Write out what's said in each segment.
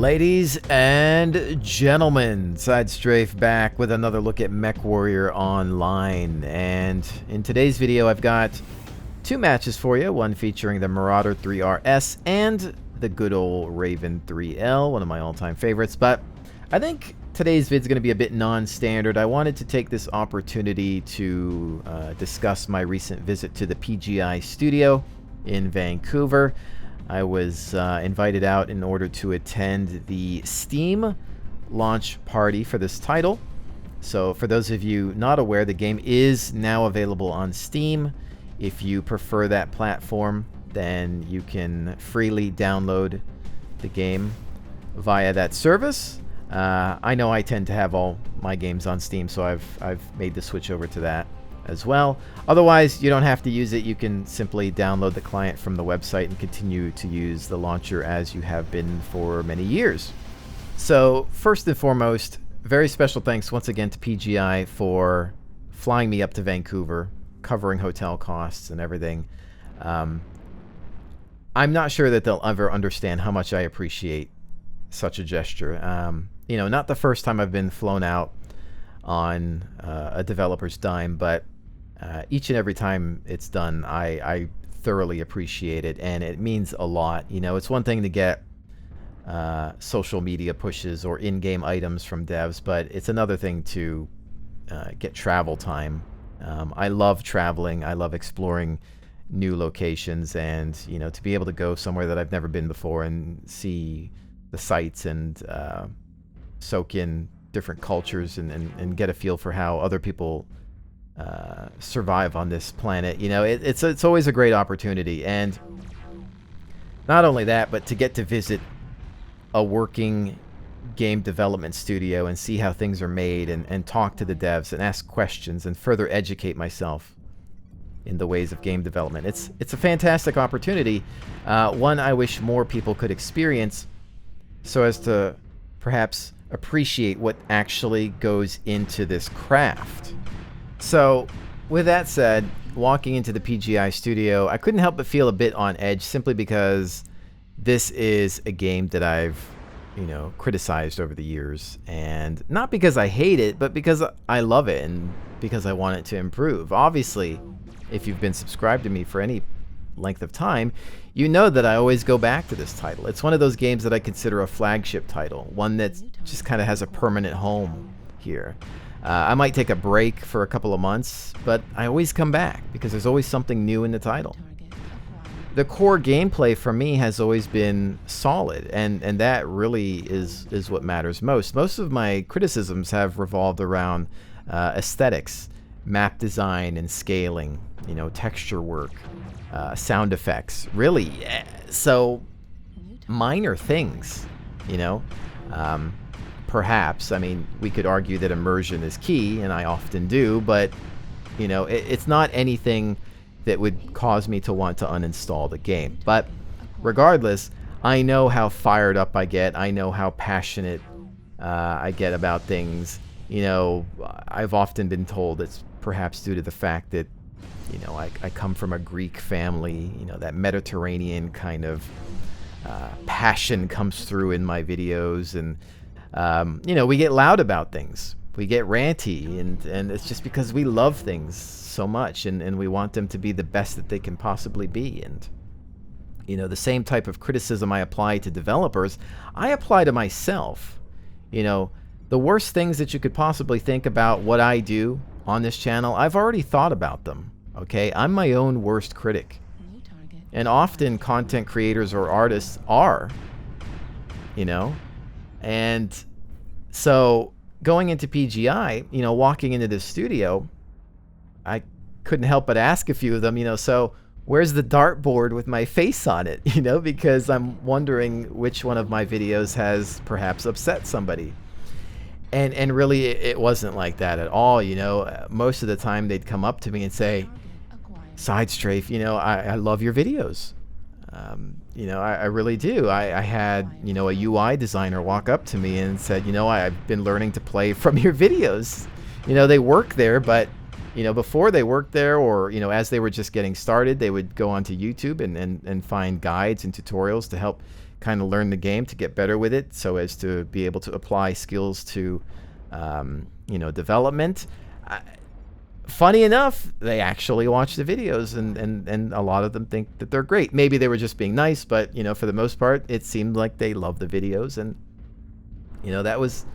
Ladies and gentlemen, SideStrafe back with another look at MechWarrior Online. And in today's video, I've got two matches for you, one featuring the Marauder 3RS and the good old Raven 3L, one of my all-time favorites. But I think today's vid is going to be a bit non-standard. I wanted to take this opportunity to discuss my recent visit to the PGI studio in Vancouver. I was invited out in order to attend the Steam launch party for this title. So for those of you not aware, the game is now available on Steam. If you prefer that platform, then you can freely download the game via that service. I know I tend to have all my games on Steam, so I've made the switch over to that as well. Otherwise, you don't have to use it. You can simply download the client from the website and continue to use the launcher as you have been for many years. So first and foremost, very special thanks once again to PGI for flying me up to Vancouver, covering hotel costs and everything. I'm not sure that they'll ever understand how much I appreciate such a gesture. You know, not the first time I've been flown out on a developer's dime, but each and every time it's done, I thoroughly appreciate it, and it means a lot. You know, it's one thing to get social media pushes or in-game items from devs, but it's another thing to get travel time. I love traveling. I love exploring new locations, and you know, to be able to go somewhere that I've never been before and see the sights and soak in different cultures and get a feel for how other people survive on this planet. You know, it's always a great opportunity. And not only that, but to get to visit a working game development studio and see how things are made and talk to the devs and ask questions and further educate myself in the ways of game development. It's a fantastic opportunity, one I wish more people could experience so as to perhaps appreciate what actually goes into this craft. So with that said, walking into the PGI studio, I couldn't help but feel a bit on edge, simply because this is a game that I've, you know, criticized over the years, and not because I hate it, but because I love it and because I want it to improve. Obviously, if you've been subscribed to me for any length of time, you know that I always go back to this title. It's one of those games that I consider a flagship title, one that just kind of has a permanent home here. I might take a break for a couple of months, but I always come back because there's always something new in the title. The core gameplay for me has always been solid, and that really is what matters most. Most of my criticisms have revolved around aesthetics, map design and scaling, you know, texture work, sound effects, really. So minor things, you know. Perhaps, I mean, we could argue that immersion is key, and I often do, but you know, it's not anything that would cause me to want to uninstall the game. But regardless, I know how fired up I get. I know how passionate I get about things. You know, I've often been told it's perhaps due to the fact that, you know, I come from a Greek family. You know, that Mediterranean kind of passion comes through in my videos, and you know, we get loud about things, we get ranty, and it's just because we love things so much, and we want them to be the best that they can possibly be. And you know, the same type of criticism I apply to developers, I apply to myself. You know, the worst things that you could possibly think about what I do on this channel, I've already thought about them. Okay, I'm my own worst critic, and often content creators or artists are, you know. And so going into PGI, you know, walking into this studio, I couldn't help but ask a few of them, you know, so where's the dartboard with my face on it? You know, because I'm wondering which one of my videos has perhaps upset somebody. And really, it wasn't like that at all. You know, most of the time they'd come up to me and say, SideStrafe, you know, I love your videos. You know, I really do. I had, you know, a UI designer walk up to me and said, you know, I've been learning to play from your videos. You know, they work there, but, you know, before they worked there, or, you know, as they were just getting started, they would go onto YouTube and find guides and tutorials to help kind of learn the game to get better with it, so as to be able to apply skills to, you know, development. Funny enough, they actually watch the videos, and a lot of them think that they're great. Maybe they were just being nice, but, you know, for the most part, it seemed like they love the videos, and, you know, that was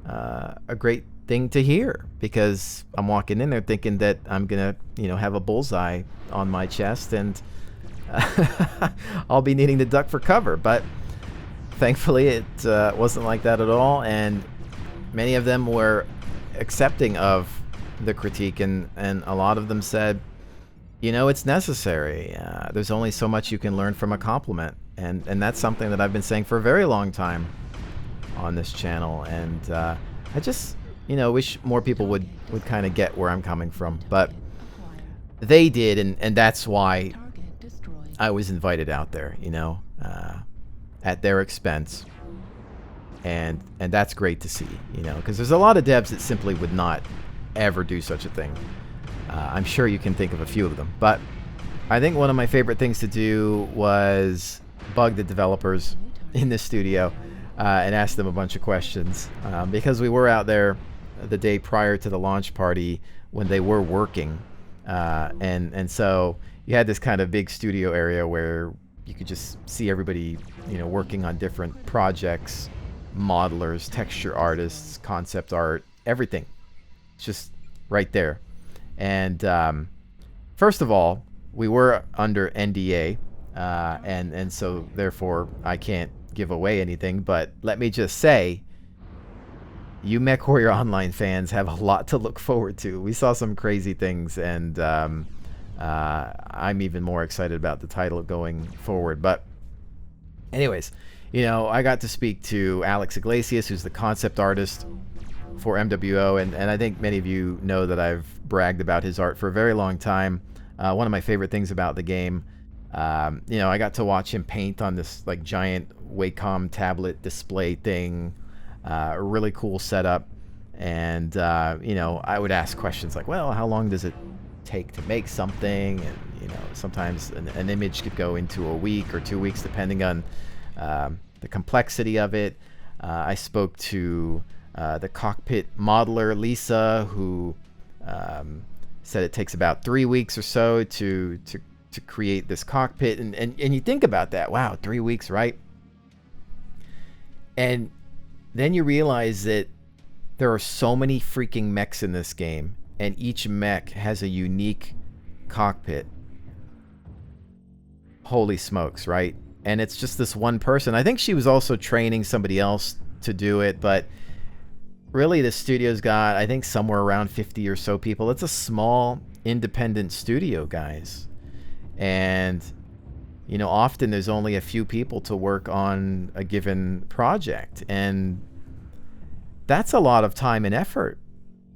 a great thing to hear, because I'm walking in there thinking that I'm gonna, you know, have a bullseye on my chest, and I'll be needing to duck for cover. But thankfully it wasn't like that at all, and many of them were accepting of the critique, and a lot of them said, you know, it's necessary. There's only so much you can learn from a compliment, and that's something that I've been saying for a very long time on this channel, and I just, you know, wish more people would kind of get where I'm coming from. But they did, and that's why I was invited out there, you know, at their expense, and that's great to see, you know, because there's a lot of devs that simply would not ever do such a thing. I'm sure you can think of a few of them, but I think one of my favorite things to do was bug the developers in the studio and ask them a bunch of questions, because we were out there the day prior to the launch party when they were working, and so you had this kind of big studio area where you could just see everybody, you know, working on different projects, modelers, texture artists, concept art, everything. It's just right there. And first of all, we were under NDA, and so therefore I can't give away anything, but let me just say, you MechWarrior Online fans have a lot to look forward to. We saw some crazy things, and I'm even more excited about the title going forward. But anyways, you know, I got to speak to Alex Iglesias, who's the concept artist for MWO, and I think many of you know that I've bragged about his art for a very long time. One of my favorite things about the game, you know, I got to watch him paint on this like giant Wacom tablet display thing, a really cool setup, and you know, I would ask questions like, well, how long does it take to make something? And, you know, sometimes an image could go into a week or 2 weeks depending on the complexity of it. I spoke to the cockpit modeler Lisa, who said it takes about 3 weeks or so to create this cockpit, and you think about that, wow, 3 weeks, right? And then you realize that there are so many freaking mechs in this game, and each mech has a unique cockpit. Holy smokes, right? And it's just this one person. I think she was also training somebody else to do it, but really the studio's got, I think, somewhere around 50 or so people. It's a small independent studio, guys. And, you know, often there's only a few people to work on a given project, and that's a lot of time and effort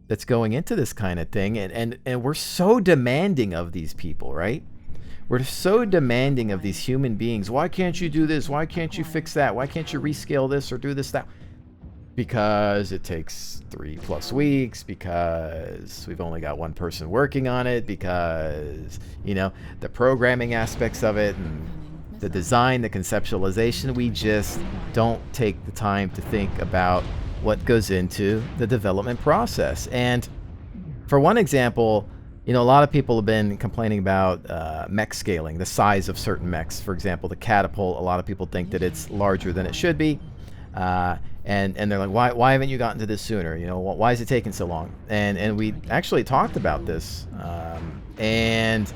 that's going into this kind of thing, and we're so demanding of these people, right? We're so demanding of these human beings. Why can't you do this? Why can't you fix that? Why can't you rescale this or do this, that? Because it takes 3+ weeks, because we've only got one person working on it, because, you know, the programming aspects of it and the design, the conceptualization, we just don't take the time to think about what goes into the development process. And for one example, you know, a lot of people have been complaining about mech scaling, the size of certain mechs. For example, the catapult, a lot of people think that it's larger than it should be. And they're like, why haven't you gotten to this sooner? You know, why is it taking so long? And we actually talked about this, and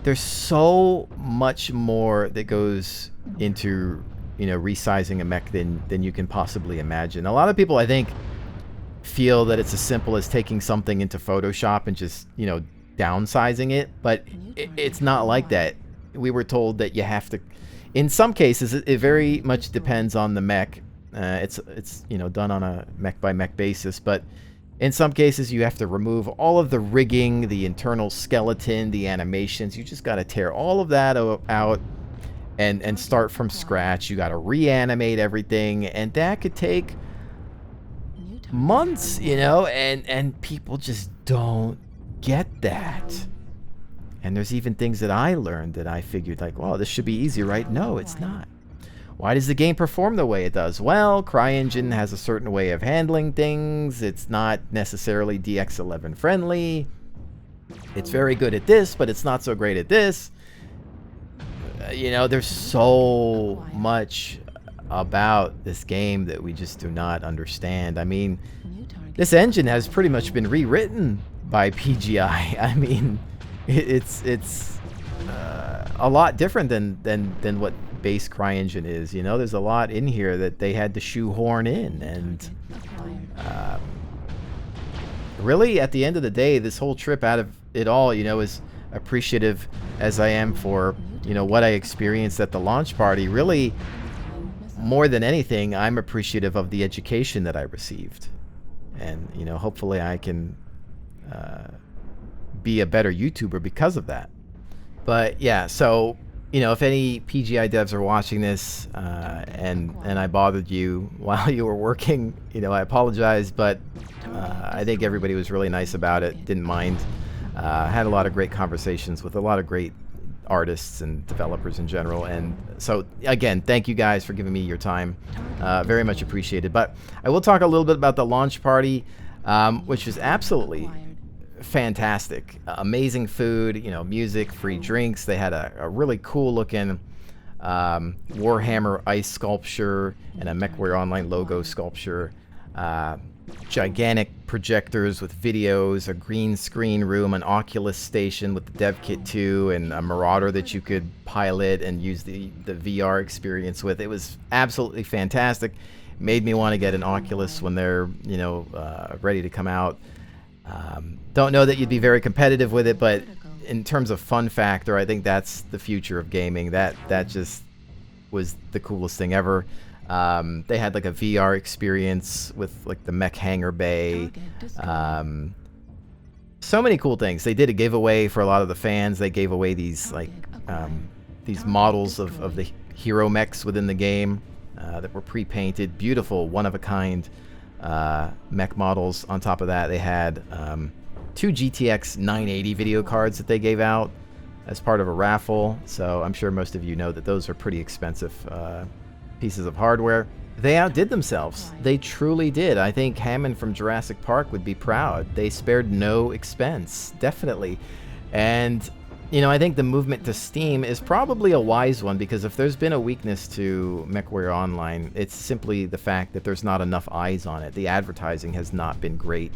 there's so much more that goes into, you know, resizing a mech than you can possibly imagine. A lot of people, I think, feel that it's as simple as taking something into Photoshop and just, you know, downsizing it, but it's not like that. We were told that you have to, in some cases, it very much depends on the mech. It's you know, done on a mech by mech basis, but in some cases you have to remove all of the rigging, the internal skeleton, the animations. You just got to tear all of that out and start from scratch. You got to reanimate everything, and that could take months, you know, and people just don't get that. And there's even things that I learned that I figured like, well, this should be easy, right? No, it's not. why does the game perform the way it does? Well, CryEngine has a certain way of handling things. It's not necessarily DX11 friendly. It's very good at this, but it's not so great at this. You know, there's so much about this game that we just do not understand. I mean, this engine has pretty much been rewritten by PGI. I mean, it's a lot different than what base CryEngine is. You know, there's a lot in here that they had to shoehorn in, and really, at the end of the day, this whole trip out of it all, you know, is appreciative as I am for, you know, what I experienced at the launch party. Really, more than anything, I'm appreciative of the education that I received. And, you know, hopefully I can be a better YouTuber because of that. But yeah, so, you know, if any PGI devs are watching this and I bothered you while you were working, you know, I apologize, but I think everybody was really nice about it, didn't mind. Had a lot of great conversations with a lot of great artists and developers in general. And so, again, thank you guys for giving me your time. Very much appreciated. But I will talk a little bit about the launch party, which was absolutely fantastic. Amazing food, you know, music, free drinks. They had a really cool looking Warhammer ice sculpture and a MechWarrior Online logo sculpture. Gigantic projectors with videos, a green screen room, an Oculus station with the dev kit 2, and a Marauder that you could pilot and use the VR experience with. It was absolutely fantastic. Made me want to get an Oculus when they're, you know, ready to come out. Don't know that you'd be very competitive with it, but in terms of fun factor, I think that's the future of gaming. That just was the coolest thing ever. They had like a VR experience with like the mech hangar bay. So many cool things. They did a giveaway for a lot of the fans. They gave away these like these models of the hero mechs within the game that were pre-painted. Beautiful, one-of-a-kind mech models. On top of that, they had 2 GTX 980 video cards that they gave out as part of a raffle. So I'm sure most of you know that those are pretty expensive pieces of hardware. They outdid themselves. They truly did. I think Hammond from Jurassic Park would be proud. They spared no expense, definitely. And, you know, I think the movement to Steam is probably a wise one, because if there's been a weakness to MechWarrior Online, it's simply the fact that there's not enough eyes on it. The advertising has not been great,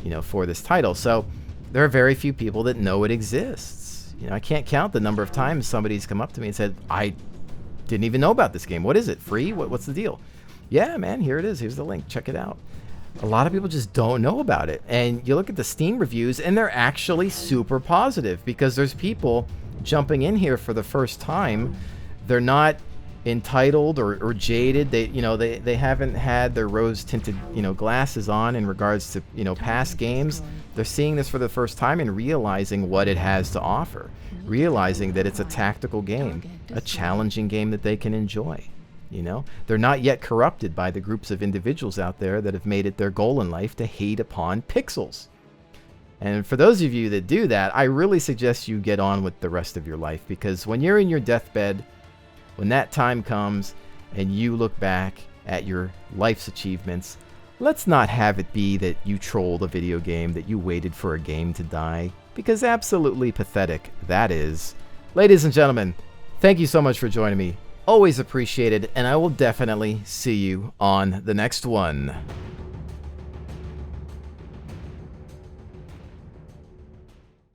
you know, for this title. So there are very few people that know it exists. You know, I can't count the number of times somebody's come up to me and said, I didn't even know about this game. What is it? Free? What's the deal? Yeah, man, here it is. Here's the link. Check it out. A lot of people just don't know about it. And you look at the Steam reviews, and they're actually super positive, because there's people jumping in here for the first time. They're not entitled or jaded. They haven't had their rose-tinted, you know, glasses on in regards to, you know, past games. They're seeing this for the first time and realizing what it has to offer. Realizing that it's a tactical game, a challenging game that they can enjoy. You know, they're not yet corrupted by the groups of individuals out there that have made it their goal in life to hate upon pixels. And for those of you that do that, I really suggest you get on with the rest of your life, because when you're in your deathbed, when that time comes and you look back at your life's achievements, let's not have it be that you trolled a video game, that you waited for a game to die, because absolutely pathetic that is. Ladies and gentlemen, thank you so much for joining me. Always appreciated, and I will definitely see you on the next one.